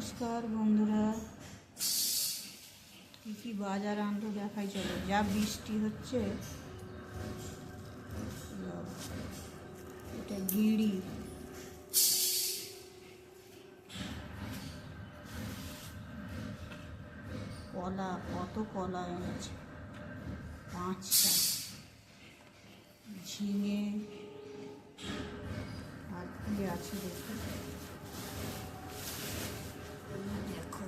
নমস্কার বন্ধুরা, কী কী বাজার আনলো দেখাই চলো। যা বৃষ্টি হচ্ছে, এটা গিঁড়ি, কলা, কত কলা এনেছে, 5টা, ঝিঙে, আর কি আছে দেখো, দেখো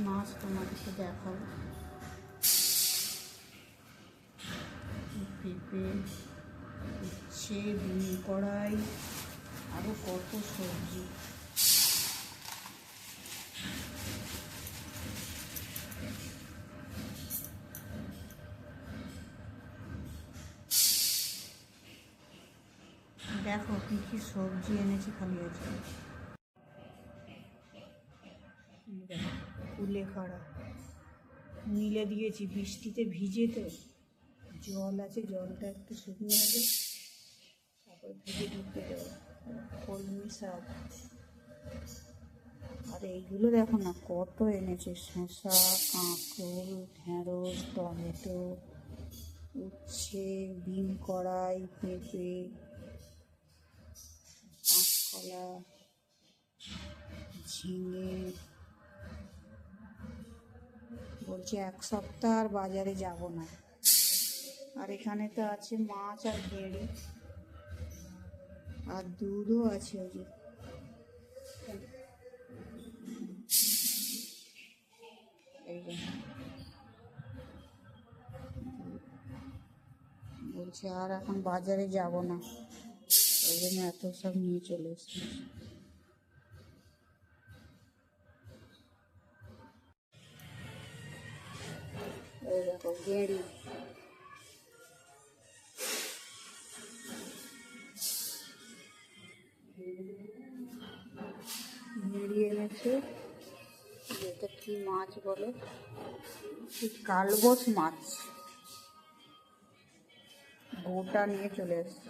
মাছ তোমাদেরকে দেখাবো। পেঁপে, উচ্ছে, বিন কড়াই, আরও কত সবজি। দেখো কী কী সবজি এনেছে খালি আছে। কুলেখাড়া মিলে দিয়েছি, বৃষ্টিতে ভিজে তো জল আছে, জলটা একটু শুকনো হবে, তারপরে ভিজে ঢুকতে দেবো। কলমি শাক, আর এইগুলো দেখো না কত এনেছে, শসা, কাঁকরোল, ঢেঁড়স, টমেটো, উচ্ছে, বিন কড়াই, পেঁপে, কাঁচকলা, ঝিঙে। বলছে 1 সপ্তাহ আর বাজারে যাব না। আর এখানে তো আছে মাছ আর গেঁড়ি, আর দুধও আছে। ওই যে এই যে বলছে আর এখন বাজারে যাব না, ওই জন্য এত সব নিয়ে চলে এসেছি। এই দেখো গেঁড়ি, গেঁড়ি এনেছে। এটা কি মাছ বলে, কালবোস মাছ, গোটা নিয়ে চলে এসছে।